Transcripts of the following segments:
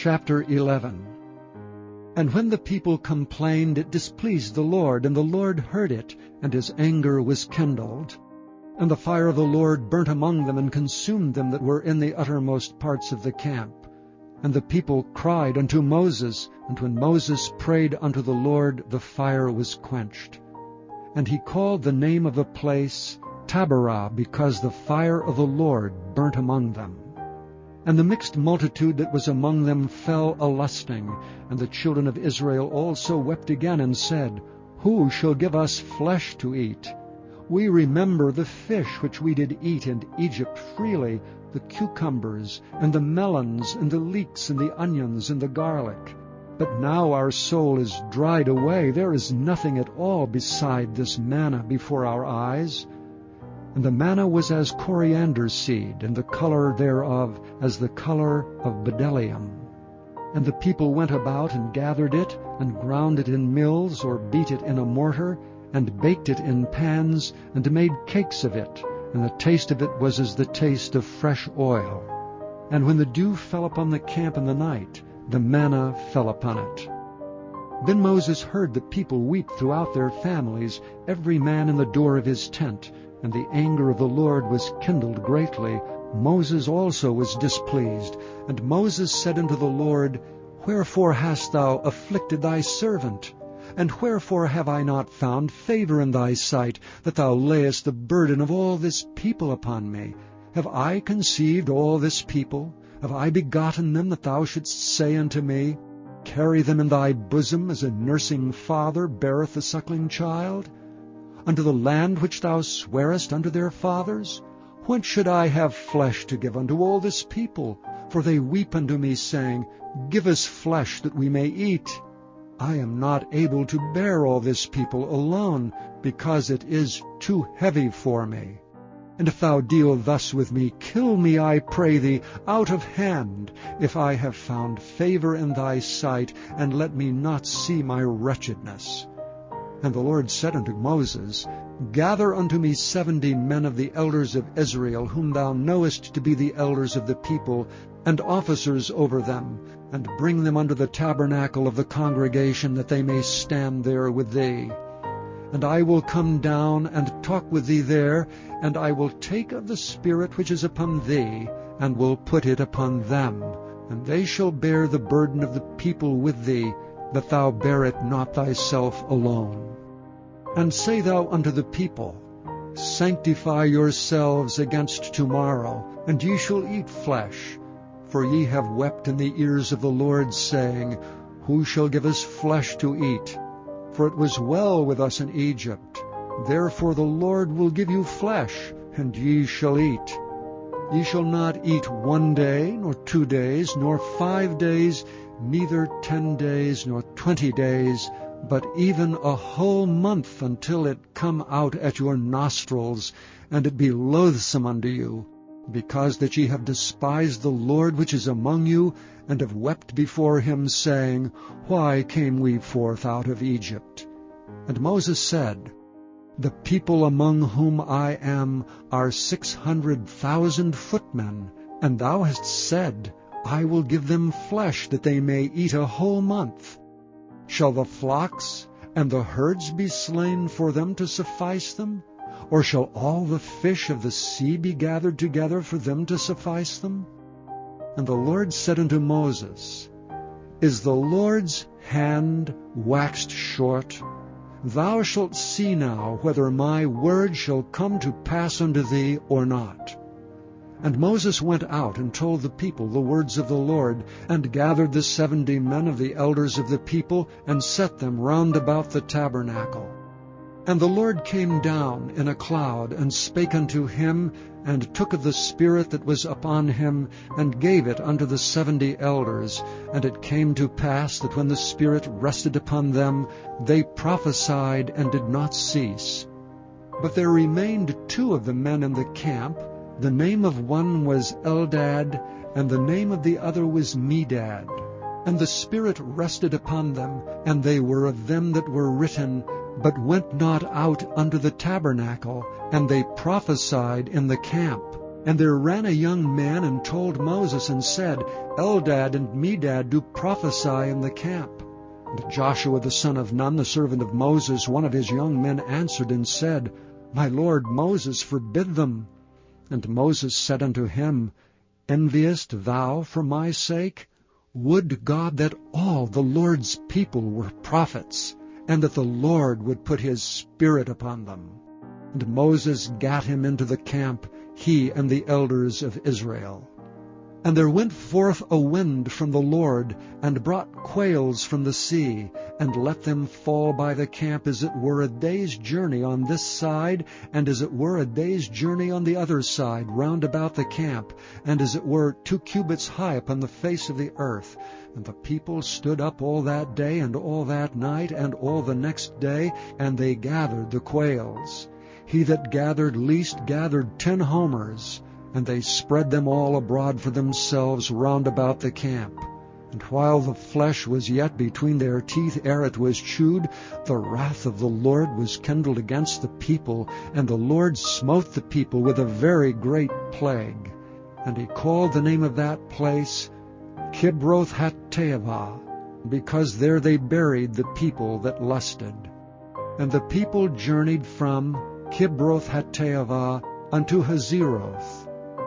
Chapter 11. And when the people complained, it displeased the Lord, and the Lord heard it, and his anger was kindled. And the fire of the Lord burnt among them, and consumed them that were in the uttermost parts of the camp. And the people cried unto Moses, and when Moses prayed unto the Lord, the fire was quenched. And he called the name of the place Taberah, because the fire of the Lord burnt among them. And the mixed multitude that was among them fell a-lusting, and the children of Israel also wept again, and said, Who shall give us flesh to eat? We remember the fish which we did eat in Egypt freely, the cucumbers, and the melons, and the leeks, and the onions, and the garlic. But now our soul is dried away, there is nothing at all beside this manna before our eyes. And the manna was as coriander seed, and the color thereof as the color of bdellium. And the people went about and gathered it, and ground it in mills, or beat it in a mortar, and baked it in pans, and made cakes of it, and the taste of it was as the taste of fresh oil. And when the dew fell upon the camp in the night, the manna fell upon it. Then Moses heard the people weep throughout their families, every man in the door of his tent, and the anger of the Lord was kindled greatly. Moses also was displeased. And Moses said unto the Lord, Wherefore hast thou afflicted thy servant? And wherefore have I not found favor in thy sight, that thou layest the burden of all this people upon me? Have I conceived all this people? Have I begotten them, that thou shouldst say unto me, Carry them in thy bosom, as a nursing father beareth a suckling child? Unto the land which thou swarest unto their fathers? Whence should I have flesh to give unto all this people? For they weep unto me, saying, Give us flesh that we may eat. I am not able to bear all this people alone, because it is too heavy for me. And if thou deal thus with me, kill me, I pray thee, out of hand, if I have found favor in thy sight, and let me not see my wretchedness. And the Lord said unto Moses, Gather unto me 70 men of the elders of Israel, whom thou knowest to be the elders of the people, and officers over them, and bring them unto the tabernacle of the congregation, that they may stand there with thee. And I will come down and talk with thee there, and I will take of the Spirit which is upon thee, and will put it upon them, and they shall bear the burden of the people with thee, that thou bear it not thyself alone. And say thou unto the people, Sanctify yourselves against tomorrow, and ye shall eat flesh. For ye have wept in the ears of the Lord, saying, Who shall give us flesh to eat? For it was well with us in Egypt. Therefore the Lord will give you flesh, and ye shall eat. Ye shall not eat 1 day, nor 2 days, nor 5 days, neither 10 days, nor 20 days, but even a whole month, until it come out at your nostrils, and it be loathsome unto you, because that ye have despised the Lord which is among you, and have wept before him, saying, Why came we forth out of Egypt? And Moses said, The people among whom I am are 600,000 footmen, and thou hast said, I will give them flesh, that they may eat a whole month. Shall the flocks and the herds be slain for them to suffice them? Or shall all the fish of the sea be gathered together for them to suffice them? And the Lord said unto Moses, Is the Lord's hand waxed short? Thou shalt see now whether my word shall come to pass unto thee or not. And Moses went out and told the people the words of the Lord, and gathered the 70 men of the elders of the people, and set them round about the tabernacle. And the Lord came down in a cloud, and spake unto him, and took of the Spirit that was upon him, and gave it unto the 70 elders. And it came to pass that when the Spirit rested upon them, they prophesied and did not cease. But there remained 2 of the men in the camp. The name of one was Eldad, and the name of the other was Medad. And the Spirit rested upon them, and they were of them that were written, but went not out unto the tabernacle, and they prophesied in the camp. And there ran a young man and told Moses and said, Eldad and Medad do prophesy in the camp. And Joshua the son of Nun, the servant of Moses, one of his young men, answered and said, My lord Moses, forbid them. And Moses said unto him, Enviest thou for my sake? Would God that all the Lord's people were prophets, and that the Lord would put his Spirit upon them. And Moses gat him into the camp, he and the elders of Israel. And there went forth a wind from the Lord, and brought quails from the sea, and let them fall by the camp as it were a day's journey on this side, and as it were a day's journey on the other side, round about the camp, and as it were 2 cubits high upon the face of the earth. And the people stood up all that day, and all that night, and all the next day, and they gathered the quails. He that gathered least gathered 10 homers, and they spread them all abroad for themselves round about the camp. And while the flesh was yet between their teeth ere it was chewed, the wrath of the Lord was kindled against the people, and the Lord smote the people with a very great plague. And he called the name of that place Kibroth-Hattaavah, because there they buried the people that lusted. And the people journeyed from Kibroth-Hattaavah unto Hazeroth,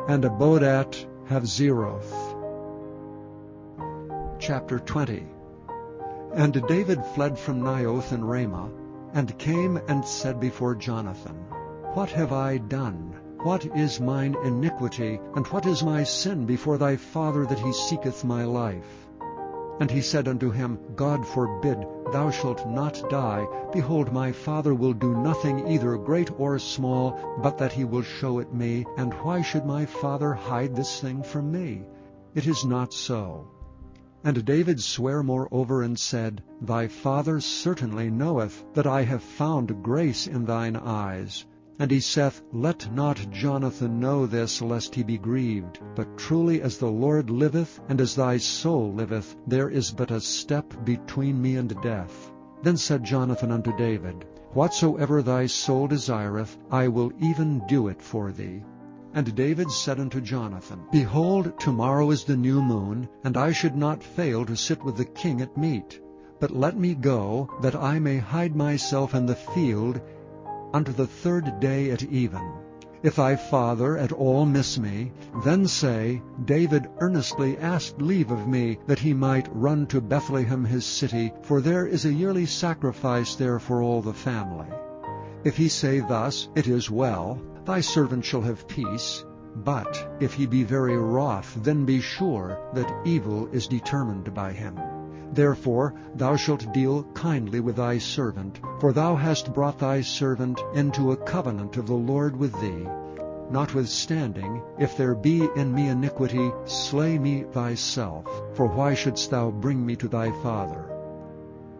and abode at Hazeroth. Chapter 20. And David fled from Naioth in Ramah, and came and said before Jonathan, What have I done? What is mine iniquity, and what is my sin before thy father, that he seeketh my life? And he said unto him, God forbid, thou shalt not die. Behold, my father will do nothing either great or small, but that he will show it me. And why should my father hide this thing from me? It is not so. And David sware moreover and said, Thy father certainly knoweth that I have found grace in thine eyes. And he saith, Let not Jonathan know this, lest he be grieved. But truly as the Lord liveth, and as thy soul liveth, there is but a step between me and death. Then said Jonathan unto David, Whatsoever thy soul desireth, I will even do it for thee. And David said unto Jonathan, Behold, tomorrow is the new moon, and I should not fail to sit with the king at meat. But let me go, that I may hide myself in the field unto the 3rd day at even. If thy father at all miss me, then say, David earnestly asked leave of me, that he might run to Bethlehem his city, for there is a yearly sacrifice there for all the family. If he say thus, It is well, thy servant shall have peace. But if he be very wroth, then be sure that evil is determined by him. Therefore thou shalt deal kindly with thy servant, for thou hast brought thy servant into a covenant of the Lord with thee. Notwithstanding, if there be in me iniquity, slay me thyself, for why shouldst thou bring me to thy father?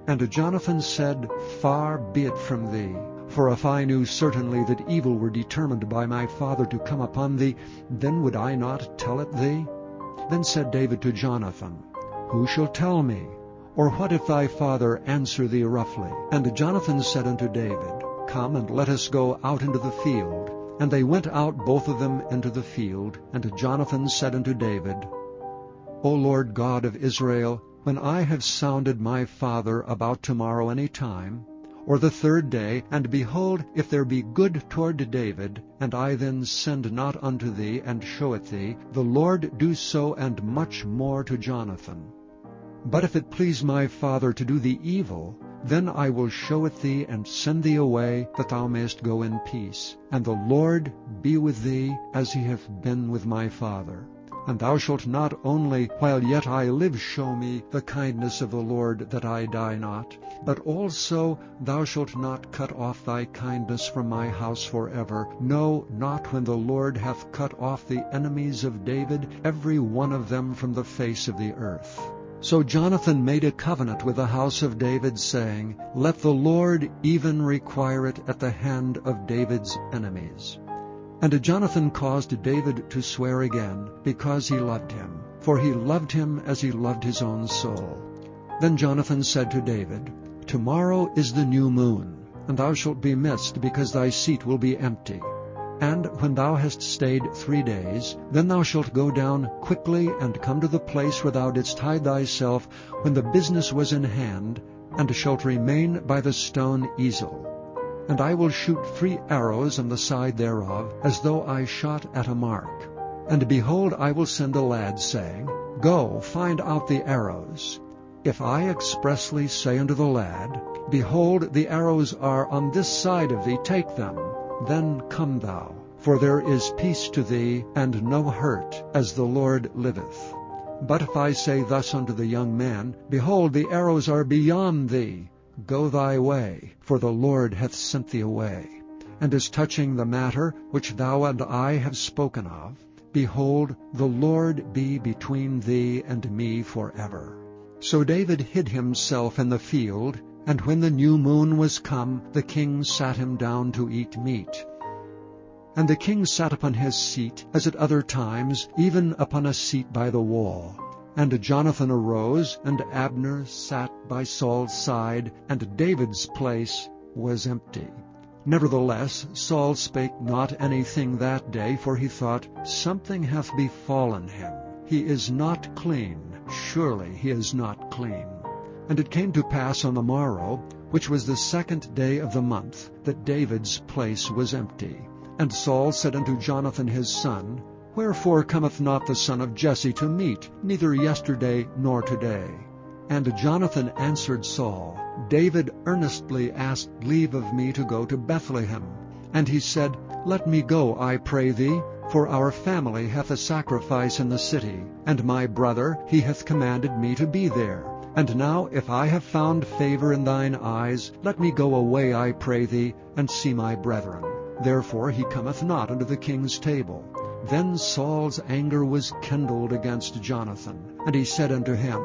And Jonathan said, Far be it from thee. For if I knew certainly that evil were determined by my father to come upon thee, then would I not tell it thee? Then said David to Jonathan, Who shall tell me? Or what if thy father answer thee roughly? And Jonathan said unto David, Come, and let us go out into the field. And they went out both of them into the field. And Jonathan said unto David, O Lord God of Israel, when I have sounded my father about tomorrow any time, or the 3rd day, and behold, if there be good toward David, and I then send not unto thee, and show it thee, the Lord do so and much more to Jonathan. But if it please my father to do thee evil, then I will show it thee, and send thee away, that thou mayest go in peace. And the Lord be with thee, as he hath been with my father. And thou shalt not only, while yet I live, show me the kindness of the Lord, that I die not, but also thou shalt not cut off thy kindness from my house forever. No, not when the Lord hath cut off the enemies of David, every one of them from the face of the earth. So Jonathan made a covenant with the house of David, saying, Let the Lord even require it at the hand of David's enemies. And Jonathan caused David to swear again, because he loved him, for he loved him as he loved his own soul. Then Jonathan said to David, Tomorrow is the new moon, and thou shalt be missed, because thy seat will be empty. And when thou hast stayed 3 days, then thou shalt go down quickly and come to the place where thou didst hide thyself when the business was in hand, and shalt remain by the stone Ezel. And I will shoot 3 arrows on the side thereof, as though I shot at a mark. And behold, I will send a lad, saying, Go, find out the arrows. If I expressly say unto the lad, Behold, the arrows are on this side of thee, take them, then come thou. For there is peace to thee, and no hurt, as the Lord liveth. But if I say thus unto the young man, Behold, the arrows are beyond thee, go thy way, for the Lord hath sent thee away. And as touching the matter which thou and I have spoken of, behold, the Lord be between thee and me forever. So David hid himself in the field, and when the new moon was come, the king sat him down to eat meat. And the king sat upon his seat, as at other times, even upon a seat by the wall. And Jonathan arose, and Abner sat by Saul's side, and David's place was empty. Nevertheless Saul spake not anything that day, for he thought, Something hath befallen him. He is not clean. Surely he is not clean. And it came to pass on the morrow, which was the 2nd day of the month, that David's place was empty. And Saul said unto Jonathan his son, Wherefore cometh not the son of Jesse to meat, neither yesterday nor today? And Jonathan answered Saul, David earnestly asked leave of me to go to Bethlehem. And he said, Let me go, I pray thee, for our family hath a sacrifice in the city, and my brother, he hath commanded me to be there. And now, if I have found favor in thine eyes, let me go away, I pray thee, and see my brethren. Therefore he cometh not unto the king's table. Then Saul's anger was kindled against Jonathan, and he said unto him,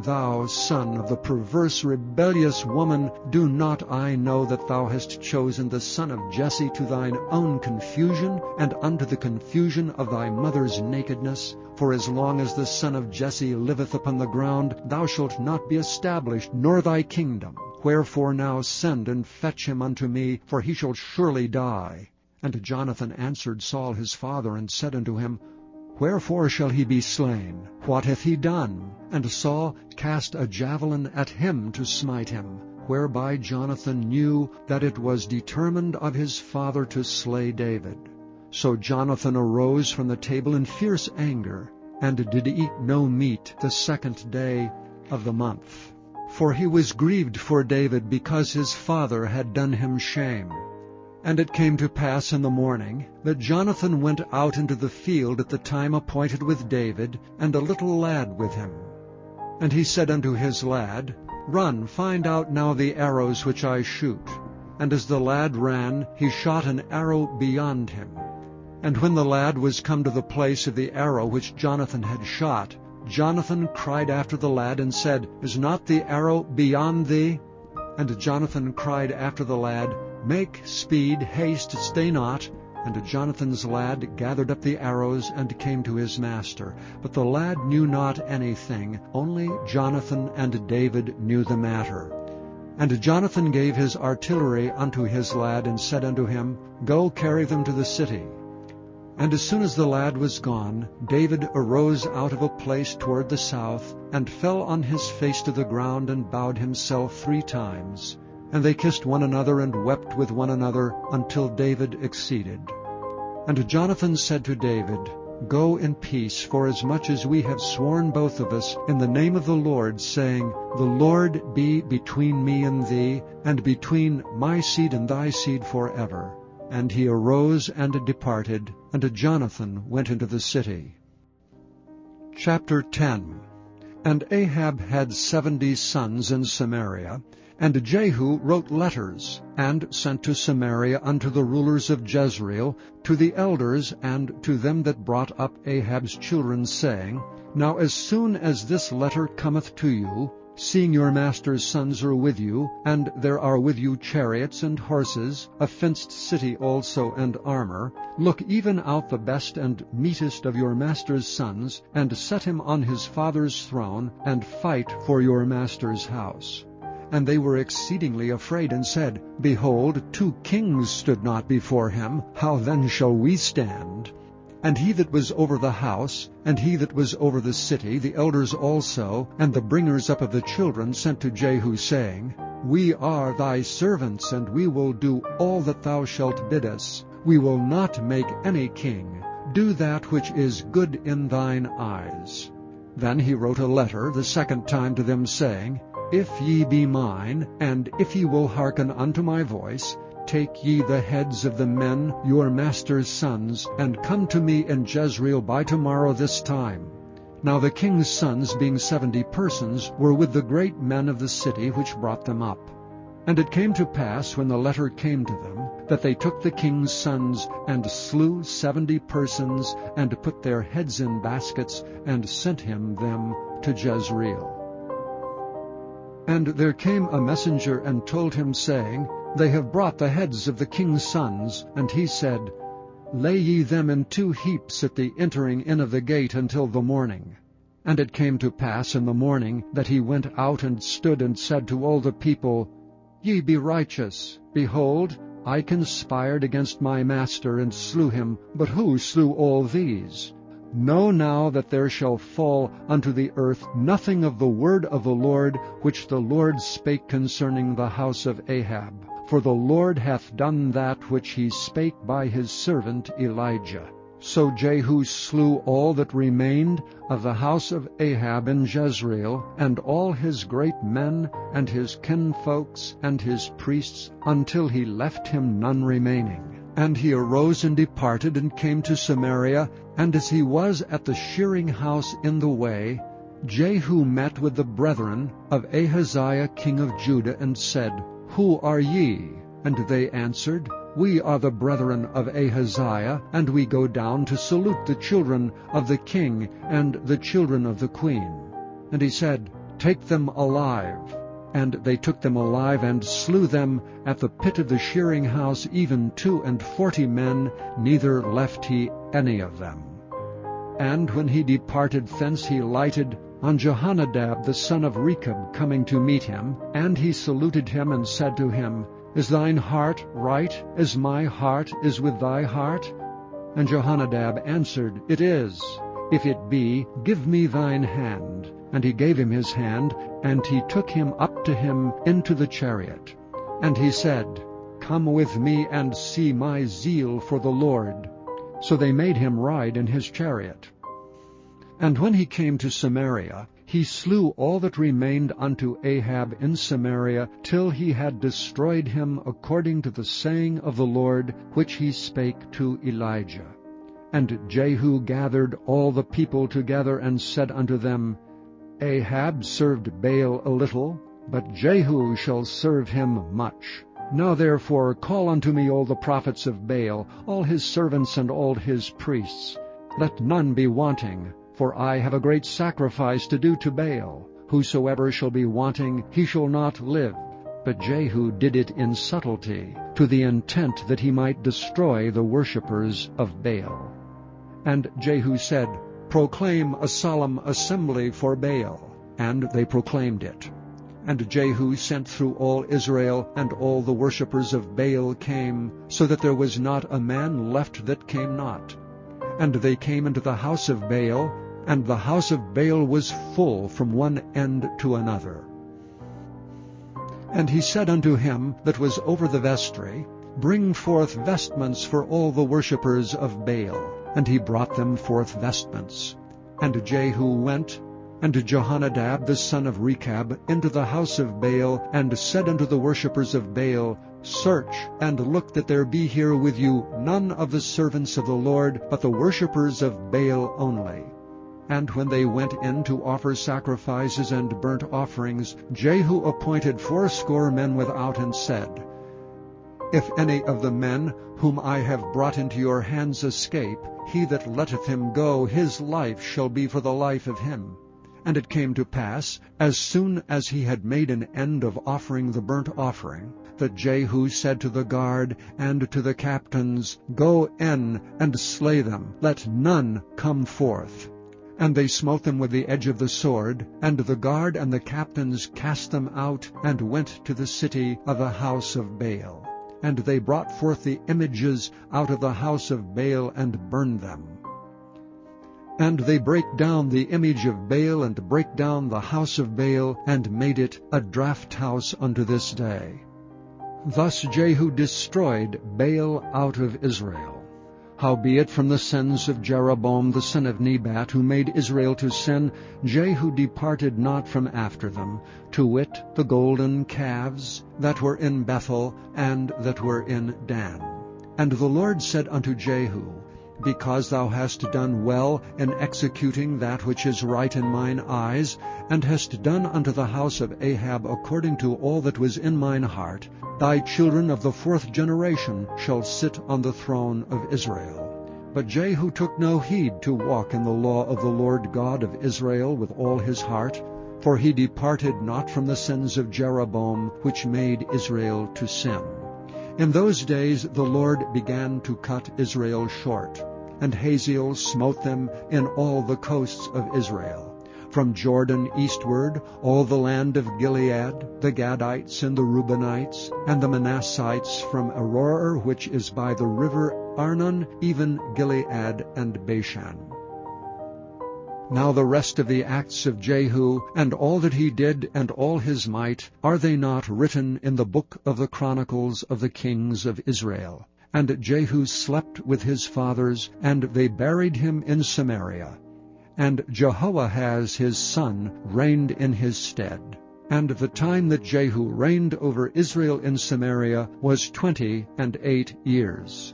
Thou son of the perverse rebellious woman, do not I know that thou hast chosen the son of Jesse to thine own confusion, and unto the confusion of thy mother's nakedness? For as long as the son of Jesse liveth upon the ground, thou shalt not be established, nor thy kingdom. Wherefore now send and fetch him unto me, for he shall surely die. And Jonathan answered Saul his father, and said unto him, Wherefore shall he be slain? What hath he done? And Saul cast a javelin at him to smite him, whereby Jonathan knew that it was determined of his father to slay David. So Jonathan arose from the table in fierce anger, and did eat no meat the 2nd day of the month. For he was grieved for David, because his father had done him shame. And it came to pass in the morning that Jonathan went out into the field at the time appointed with David, and a little lad with him. And he said unto his lad, Run, find out now the arrows which I shoot. And as the lad ran, he shot an arrow beyond him. And when the lad was come to the place of the arrow which Jonathan had shot, Jonathan cried after the lad, and said, Is not the arrow beyond thee? And Jonathan cried after the lad, Make speed, haste, stay not. And Jonathan's lad gathered up the arrows, and came to his master. But the lad knew not anything, only Jonathan and David knew the matter. And Jonathan gave his artillery unto his lad, and said unto him, Go carry them to the city. And as soon as the lad was gone, David arose out of a place toward the south, and fell on his face to the ground, and bowed himself 3 times. And they kissed one another, and wept with one another, until David exceeded. And Jonathan said to David, Go in peace, forasmuch as we have sworn both of us in the name of the Lord, saying, The Lord be between me and thee, and between my seed and thy seed forever. And he arose and departed, and Jonathan went into the city. Chapter 10. And Ahab had 70 sons in Samaria, and Jehu wrote letters, and sent to Samaria unto the rulers of Jezreel, to the elders, and to them that brought up Ahab's children, saying, Now as soon as this letter cometh to you, seeing your master's sons are with you, and there are with you chariots and horses, a fenced city also and armor, look even out the best and meetest of your master's sons, and set him on his father's throne, and fight for your master's house. and they were exceedingly afraid, and said, Behold, 2 kings stood not before him. How then shall we stand? And he that was over the house, and he that was over the city, the elders also, and the bringers up of the children, sent to Jehu, saying, We are thy servants, and we will do all that thou shalt bid us. We will not make any king. Do that which is good in thine eyes. Then he wrote a letter the second time to them, saying, If ye be mine, and if ye will hearken unto my voice, take ye the heads of the men, your master's sons, and come to me in Jezreel by tomorrow this time. Now the king's sons, being 70 persons, were with the great men of the city which brought them up. And it came to pass, when the letter came to them, that they took the king's sons, and slew 70 persons, and put their heads in baskets, and sent him them to Jezreel. And there came a messenger, and told him, saying, They have brought the heads of the king's sons. And he said, Lay ye them in 2 heaps at the entering in of the gate until the morning. And it came to pass in the morning, that he went out and stood, and said to all the people, Ye be righteous. Behold, I conspired against my master, and slew him. But who slew all these? Know now that there shall fall unto the earth nothing of the word of the Lord, which the Lord spake concerning the house of Ahab. For the Lord hath done that which he spake by his servant Elijah. So Jehu slew all that remained of the house of Ahab in Jezreel, and all his great men, and his kinfolks, and his priests, until he left him none remaining. And he arose and departed, and came to Samaria. And as he was at the shearing house in the way, Jehu met with the brethren of Ahaziah king of Judah, and said, Who are ye? And they answered, We are the brethren of Ahaziah, and we go down to salute the children of the king and the children of the queen. And he said, Take them alive. And they took them alive, and slew them at the pit of the shearing house, even 42 men, neither left he any of them. And when he departed thence, he lighted on Jehonadab the son of Rechab coming to meet him. And he saluted him, and said to him, Is thine heart right, as my heart is with thy heart? And Jehonadab answered, It is. If it be, give me thine hand. And he gave him his hand, and he took him up to him into the chariot. And he said, Come with me, and see my zeal for the Lord. So they made him ride in his chariot. And when he came to Samaria, he slew all that remained unto Ahab in Samaria, till he had destroyed him, according to the saying of the Lord, which he spake to Elijah. And Jehu gathered all the people together, and said unto them, Ahab served Baal a little, but Jehu shall serve him much. Now therefore call unto me all the prophets of Baal, all his servants and all his priests. Let none be wanting, for I have a great sacrifice to do to Baal. Whosoever shall be wanting, he shall not live. But Jehu did it in subtlety, to the intent that he might destroy the worshippers of Baal. And Jehu said, Proclaim a solemn assembly for Baal. And they proclaimed it. And Jehu sent through all Israel, and all the worshippers of Baal came, so that there was not a man left that came not. And they came into the house of Baal, and the house of Baal was full from one end to another. And he said unto him that was over the vestry, Bring forth vestments for all the worshippers of Baal. And he brought them forth vestments. And Jehu went, and Jehonadab the son of Rechab, into the house of Baal, and said unto the worshippers of Baal, Search, and look that there be here with you none of the servants of the Lord, but the worshippers of Baal only. And when they went in to offer sacrifices and burnt offerings, Jehu appointed 80 men without, and said, If any of the men whom I have brought into your hands escape, he that letteth him go, his life shall be for the life of him. And it came to pass, as soon as he had made an end of offering the burnt offering, that Jehu said to the guard and to the captains, Go in and slay them, let none come forth. And they smote them with the edge of the sword, and the guard and the captains cast them out, and went to the city of the house of Baal. And they brought forth the images out of the house of Baal, and burned them. And they brake down the image of Baal, and brake down the house of Baal, and made it a draught house unto this day. Thus Jehu destroyed Baal out of Israel. Howbeit from the sins of Jeroboam the son of Nebat, who made Israel to sin, Jehu departed not from after them, to wit, the golden calves that were in Bethel, and that were in Dan. And the Lord said unto Jehu, Because thou hast done well in executing that which is right in mine eyes, and hast done unto the house of Ahab according to all that was in mine heart, thy children of the 4th generation shall sit on the throne of Israel. But Jehu took no heed to walk in the law of the Lord God of Israel with all his heart, for he departed not from the sins of Jeroboam, which made Israel to sin. In those days the Lord began to cut Israel short, and Hazael smote them in all the coasts of Israel. From Jordan eastward, all the land of Gilead, the Gadites and the Reubenites, and the Manassites from Aroer, which is by the river Arnon, even Gilead and Bashan. Now the rest of the acts of Jehu, and all that he did, and all his might, are they not written in the book of the chronicles of the kings of Israel? And Jehu slept with his fathers, and they buried him in Samaria. And Jehoahaz his son reigned in his stead. And the time that Jehu reigned over Israel in Samaria was 28 years.